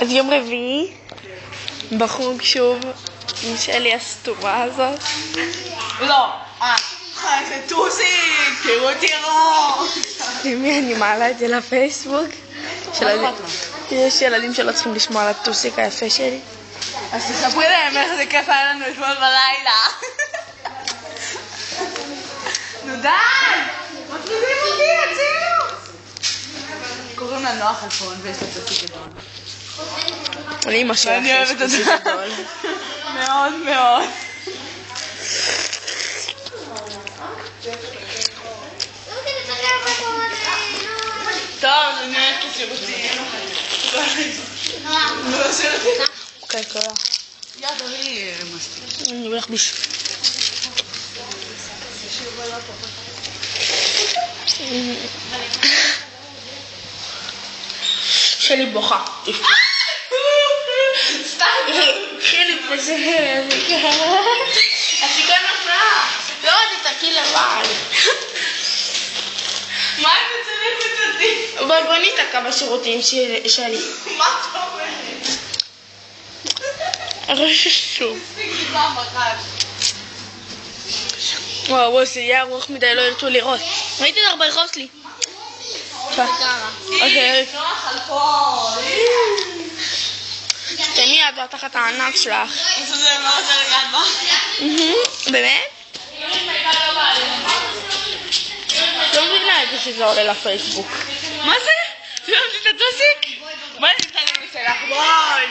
אז יום רביעי, בחוג שוב עם שלי הסתומה הזאת. לא, זה טוסיק, תראו. למי אני מעלה את זה לפייסבוק? יש ילדים שלא צריכים לשמוע על הטוסיק היפה שלי. אז תספרי להם איך זה כיף היה לנו אתמול בלילה. נו די! מטרידים אותי, הצילו! קוראים לה נוח אלפון ויש לה טוסיק גדול. אני אמא שלך ואני אוהבת אותה. מאוד מאוד. טוב, אני הולכת לשירותים. אוקיי, תודה. יד אורי מספיק. אני הולך שלי בוכה. סתם. חילי פזהר. הסיכה נפלה. לא עוד תתקי לבד. מה את מצלמת אותי? בוא ניתקע בשירותים שלי. מה את אומרת? רששו. תספיקי פעם אחת. וואו, זה יהיה ארוך מדי, לא ירצו לראות. ראיתי לך ברחוב שלי. אוקיי. נוח אלפון. תני יד תחת הענק שלך. זה מאוד הרגעת בה. באמת? לא מבינה את זה שזה עולה לפייסבוק. מה זה? סיימתי את הטוסיק? בואי נתן לי משלך, בואי.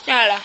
יאללה.